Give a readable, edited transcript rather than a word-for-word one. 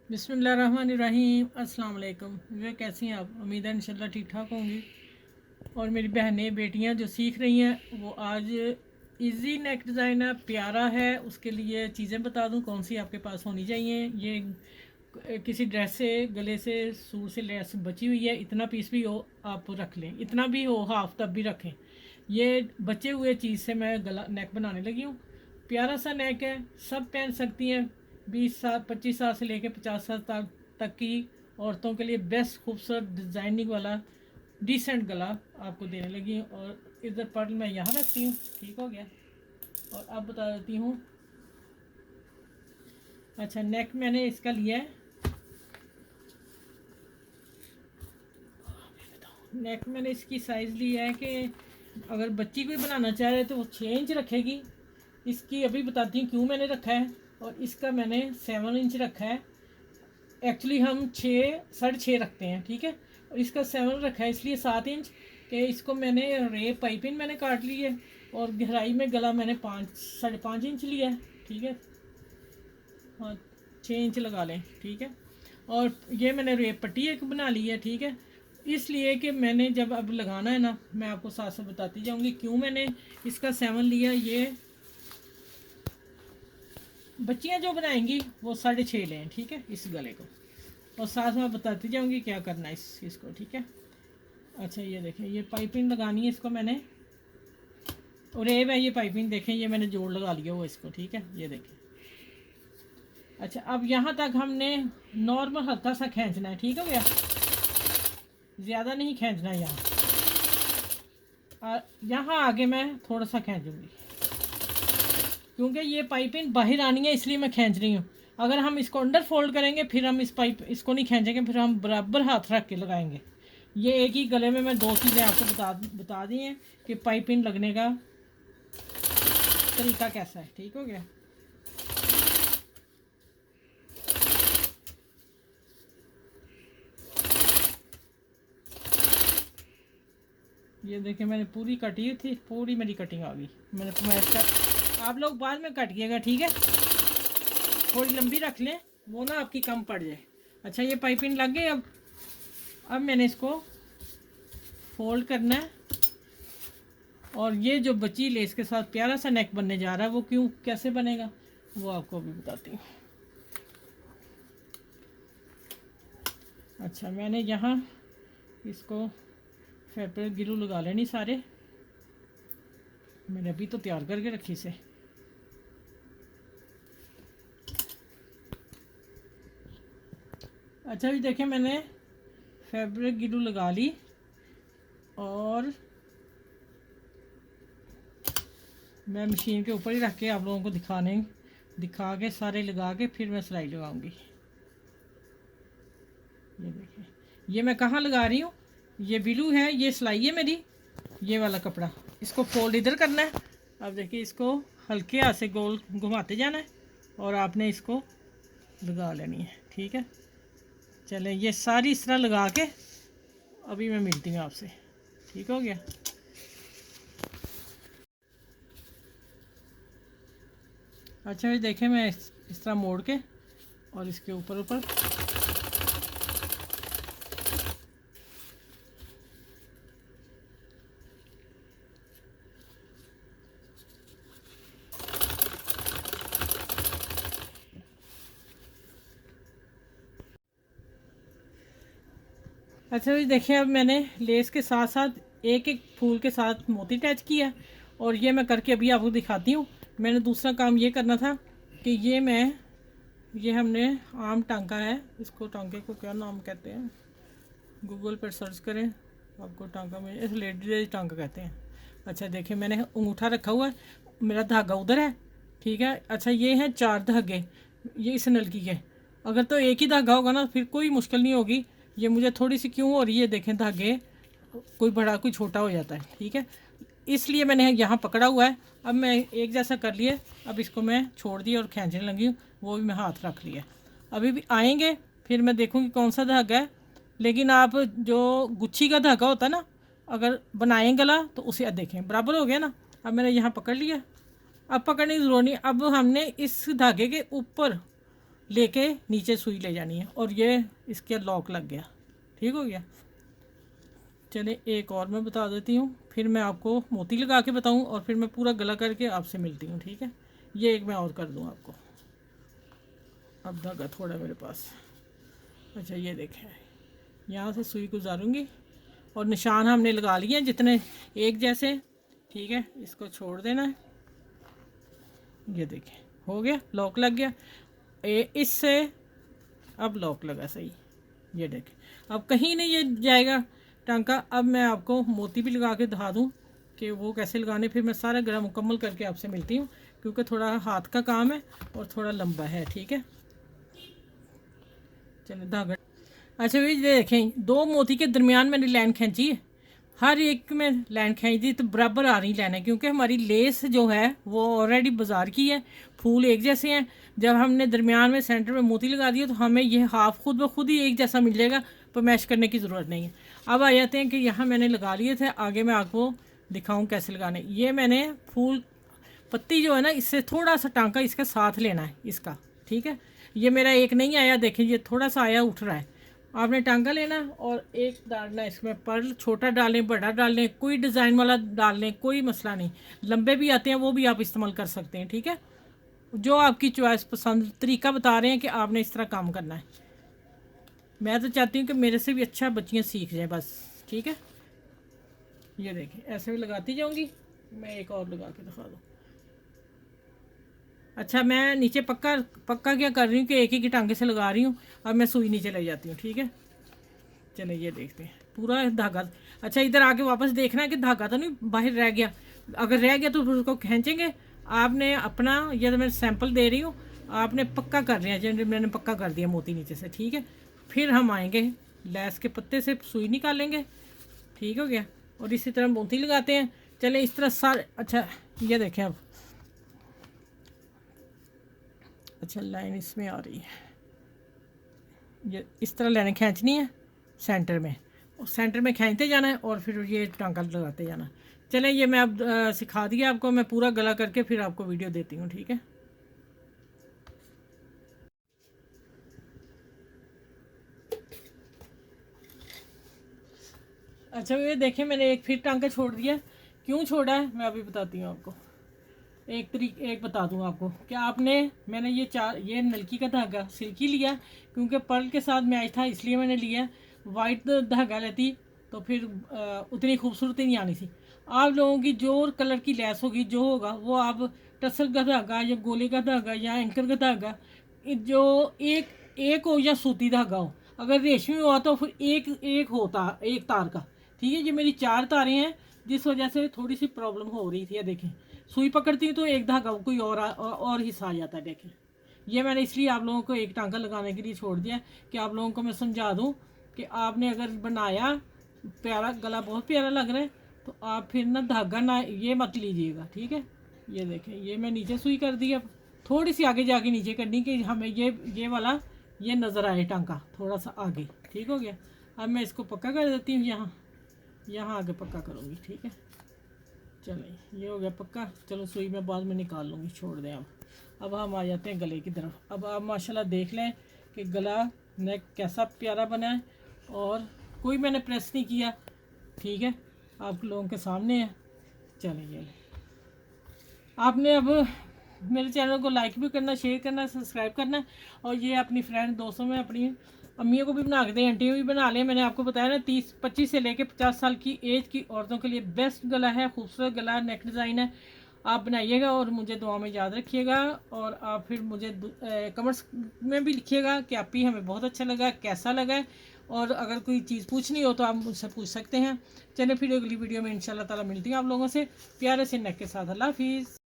बिस्मिल्लाहिर्रहमानिर्रहीम। अस्सलाम वालेकुम। वे कैसी हैं आप? उम्मीद है इंशाल्लाह ठीक ठाक होंगी। और मेरी बहनें बेटियां जो सीख रही हैं वो आज इजी नेक डिज़ाइन है, प्यारा है। उसके लिए चीज़ें बता दूं कौन सी आपके पास होनी चाहिए। ये किसी ड्रेस से, गले से, सूट से लेस बची हुई है। इतना पीस भी हो आप रख लें, इतना भी हो हाफ तब भी रखें। ये बचे हुए चीज़ से मैं गला नेक बनाने लगी हूँ। प्यारा सा नेक है, सब पहन सकती हैं। 20 साल 25 साल से लेकर 50 साल तक की औरतों के लिए बेस्ट खूबसूरत डिज़ाइनिंग वाला डिसेंट गला आपको देने लगी। और इधर पर्ल मैं यहाँ रखती हूँ, ठीक हो गया। और अब बता देती हूँ। अच्छा, नेक मैंने इसका लिया है, नेक मैंने इसकी साइज़ ली है कि अगर बच्ची कोई बनाना चाह रहे तो वो 6 इंच रखेगी। इसकी अभी बताती हूँ क्यों मैंने रखा है। और इसका मैंने 7 इंच रखा है। एक्चुअली हम 6, 6.5 रखते हैं, ठीक है। और इसका 7 रखा है इसलिए 7 इंच कि इसको मैंने रेप पाइपिंग मैंने काट ली है। और गहराई में गला मैंने 5, 5.5 इंच लिया है, ठीक है। हाँ, 6 इंच लगा लें, ठीक है। और ये मैंने रेप पट्टी एक बना ली है, ठीक है। इसलिए कि मैंने जब अब लगाना है ना, मैं आपको साथ साथ बताती जाऊंगी क्यों मैंने इसका 7 लिया। ये बच्चियां जो बनाएंगी वो 6.5 लें, ठीक है, इस गले को। और साथ में बताती जाऊंगी क्या करना है इसको, ठीक है। अच्छा, ये देखें, ये पाइपिंग लगानी है इसको मैंने। और ये पाइपिंग देखें, ये मैंने जोड़ लगा लिया वो इसको, ठीक है, ये देखें। अच्छा, अब यहाँ तक हमने नॉर्मल हल्का सा खींचना है, ठीक हो गया। ज़्यादा नहीं खींचना है यहाँ। और यहाँ आगे मैं थोड़ा सा खींचूँगी क्योंकि ये पाइपिंग बाहर आनी है, इसलिए मैं खींच रही हूँ। अगर हम इसको अंडर फोल्ड करेंगे फिर हम इसको नहीं खींचेंगे, फिर हम बराबर हाथ रख के लगाएंगे। ये एक ही गले में मैं दो चीज़ें आपको बता दी हैं कि पाइपिंग लगने का तरीका कैसा है, ठीक हो गया। ये देखिए, मैंने पूरी कटी हुई थी, पूरी मेरी कटिंग आ गई। मैं इसका आप लोग बाद में काटिएगा, ठीक है। थोड़ी लंबी रख लें, वो ना आपकी कम पड़ जाए। अच्छा, ये पाइपिंग लग गई। अब मैंने इसको फोल्ड करना है। और ये जो बची लेस के साथ प्यारा सा नेक बनने जा रहा है, वो क्यों कैसे बनेगा वो आपको अभी बताती हूँ। अच्छा, मैंने यहाँ इसको फैब्रिक ग्लू लगा लेनी सारे। मैंने अभी तो तैयार करके रखी से। अच्छा, भी देखें, मैंने फैब्रिक ग्लू लगा ली। और मैं मशीन के ऊपर ही रख के आप लोगों को दिखा के सारे लगा के फिर मैं सिलाई लगाऊंगी। ये देखें, ये मैं कहाँ लगा रही हूँ। ये ब्लू है, ये सिलाई है मेरी, ये वाला कपड़ा। इसको फोल्ड इधर करना है। अब देखिए, इसको हल्के हाथ से गोल घुमाते जाना है और आपने इसको लगा लेनी है, ठीक है। चलें, ये सारी इस तरह लगा के अभी मैं मिलती हूँ आपसे, ठीक हो गया। अच्छा, ये देखें, मैं इस तरह मोड़ के और इसके ऊपर ऊपर अच्छा जी, देखिए, अब मैंने लेस के साथ साथ एक एक फूल के साथ मोती अटैच किया। और ये मैं करके अभी आपको दिखाती हूँ। मैंने दूसरा काम ये करना था कि ये हमने आम टांका है, इसको टांके को क्या नाम कहते हैं, गूगल पर सर्च करें, आपको टांका में इस लेडीज टांका कहते हैं। अच्छा, देखिए, मैंने अंगूठा रखा हुआ है, मेरा धागा उधर है, ठीक है। अच्छा, ये हैं 4 धागे, ये इस नलकी के। अगर तो एक ही धागा होगा ना फिर कोई मुश्किल नहीं होगी। ये मुझे थोड़ी सी क्यों हो रही है, देखें, धागे कोई बड़ा कोई छोटा हो जाता है, ठीक है। इसलिए मैंने यहाँ पकड़ा हुआ है। अब मैं एक जैसा कर लिया, अब इसको मैं छोड़ दिया और खींचने लगी हूँ, वो भी मैं हाथ रख लिया। अभी भी आएंगे, फिर मैं देखूँगी कौन सा धागा है। लेकिन आप जो गुच्छी का धागा होता है ना, अगर बनाएं गला तो उसे देखें बराबर हो गया ना। अब मैंने यहाँ पकड़ लिया, अब पकड़ने की ज़रूरत नहीं। अब हमने इस धागे के ऊपर लेके नीचे सुई ले जानी है। और ये इसके लॉक लग गया, ठीक हो गया। चलिए एक और मैं बता देती हूँ, फिर मैं आपको मोती लगा के बताऊँ और फिर मैं पूरा गला करके आपसे मिलती हूँ, ठीक है। ये एक मैं और कर दूँ आपको। अब धागा थोड़ा मेरे पास, अच्छा ये देखें, यहाँ से सुई गुजारूँगी और निशान हमने लगा लिए हैं जितने एक जैसे, ठीक है। इसको छोड़ देना है, ये देखें हो गया, लॉक लग गया। इससे अब लॉक लगा सही, ये देखें अब कहीं नहीं ये जाएगा टांका। अब मैं आपको मोती भी लगा के दिखा दूँ कि वो कैसे लगाने, फिर मैं सारा गला मुकम्मल करके आपसे मिलती हूँ, क्योंकि थोड़ा हाथ का काम है और थोड़ा लंबा है, ठीक है। चलिए धागा, अच्छा ये देखें 2 मोती के दरमियान मैंने लाइन खींची है, हर एक में लाइन खींच दी तो बराबर आ रही लाइन है, क्योंकि हमारी लेस जो है वो ऑलरेडी बाजार की है, फूल एक जैसे हैं। जब हमने दरमियान में सेंटर में मोती लगा दिया तो हमें ये हाफ खुद ब खुद ही एक जैसा मिल जाएगा, पर मैश करने की ज़रूरत नहीं है। अब आ जाते हैं कि यहाँ मैंने लगा लिए थे, आगे मैं आपको दिखाऊँ कैसे लगाने। ये मैंने फूल पत्ती जो है ना, इससे थोड़ा सा टांका इसके साथ लेना है इसका, ठीक है। ये मेरा एक नहीं आया, देखें ये थोड़ा सा आया, उठ रहा है। आपने टांका लेना और एक डालना इसमें पर्ल, छोटा डालें बड़ा डालें, कोई डिज़ाइन वाला डाल लें, कोई मसला नहीं। लंबे भी आते हैं वो भी आप इस्तेमाल कर सकते हैं, ठीक है। जो आपकी चॉइस पसंद, तरीका बता रहे हैं कि आपने इस तरह काम करना है। मैं तो चाहती हूँ कि मेरे से भी अच्छा बच्चियाँ सीख जाएं बस, ठीक है। ये देखें ऐसे भी लगाती जाऊँगी, मैं एक और लगा के दिखा दूँ। अच्छा मैं नीचे पक्का पक्का क्या कर रही हूँ कि एक ही टांगे से लगा रही हूँ, अब मैं सुई नीचे ले जाती हूँ, ठीक है। चलिए ये देखते हैं पूरा धागा। अच्छा इधर आके वापस देखना है कि धागा तो नहीं बाहर रह गया, अगर रह गया तो फिर उसको खींचेंगे। आपने अपना, ये तो मैं सैंपल दे रही हूँ, आपने पक्का कर लिया, जैसे मैंने पक्का कर दिया मोती नीचे से, ठीक है। फिर हम आएंगे लैस के पत्ते से सुई निकालेंगे, ठीक हो गया। और इसी तरह मोती लगाते हैं। चले इस तरह सारे, अच्छा ये देखें अब, अच्छा लाइन इसमें आ रही है, ये इस तरह लाइन खींचनी है सेंटर में, और सेंटर में खींचते जाना है और फिर ये टांका लगाते जाना। चलें ये मैं अब सिखा दिया आपको, मैं पूरा गला करके फिर आपको वीडियो देती हूँ, ठीक है। अच्छा ये देखें मैंने एक फिर टांका छोड़ दिया, क्यों छोड़ा है मैं अभी बताती हूँ आपको। एक बता दूँ आपको कि आपने, मैंने ये नलकी का धागा सिल्की लिया, क्योंकि पर्ल के साथ मैच था इसलिए मैंने लिया। वाइट धागा लेती तो फिर उतनी खूबसूरती नहीं आनी थी। आप लोगों की जो कलर की लेस होगी जो होगा वो आप टसल का धागा या गोले का धागा या एंकर का धागा, जो एक हो या सूती धागा हो, अगर रेशमी हुआ तो फिर एक होता एक तार का, ठीक है। ये मेरी 4 तारें हैं जिस वजह से थोड़ी सी प्रॉब्लम हो रही थी। देखें सुई पकड़ती हूँ तो एक धागा कोई और हिस्सा आ जाता है। देखें ये मैंने इसलिए आप लोगों को एक टांका लगाने के लिए छोड़ दिया कि आप लोगों को मैं समझा दूँ कि आपने अगर बनाया, प्यारा गला बहुत प्यारा लग रहा है, तो आप फिर ना धागा ना ये मत लीजिएगा, ठीक है। ये देखें ये मैं नीचे सुई कर दी, अब थोड़ी सी आगे जाके नीचे करनी कि हमें ये वाला ये नज़र आए टांका थोड़ा सा आगे, ठीक हो गया। अब मैं इसको पक्का कर देती हूँ, यहाँ आगे पक्का करूँगी, ठीक है। चलिए ये हो गया पक्का। चलो सुई मैं बाद में निकाल लूँगी, छोड़ दें अब हम आ जाते हैं गले की तरफ। अब आप माशाल्लाह देख लें कि गला नेक कैसा प्यारा बना है, और कोई मैंने प्रेस नहीं किया, ठीक है, आप लोगों के सामने है। चलिए आपने अब मेरे चैनल को लाइक भी करना, शेयर करना, सब्सक्राइब करना, और ये अपनी फ्रेंड दोस्तों में अपनी अम्मियों को भी बना के दें, आंटियों भी बना लें। मैंने आपको बताया ना 25 से लेकर 50 साल की एज की औरतों के लिए बेस्ट गला है, खूबसूरत गला, नेक डिज़ाइन है। आप बनाइएगा और मुझे दुआ में याद रखिएगा, और आप फिर मुझे कमेंट्स में भी लिखिएगा कि आप ही हमें बहुत अच्छा लगा, कैसा लगा है, और अगर कोई चीज़ पूछनी हो तो आप मुझसे पूछ सकते हैं। चलिए फिर अगली वीडियो में इंशाल्लाह ताला मिलती हूँ आप लोगों से प्यारे से नेक के साथ। अल्लाह हाफिज़।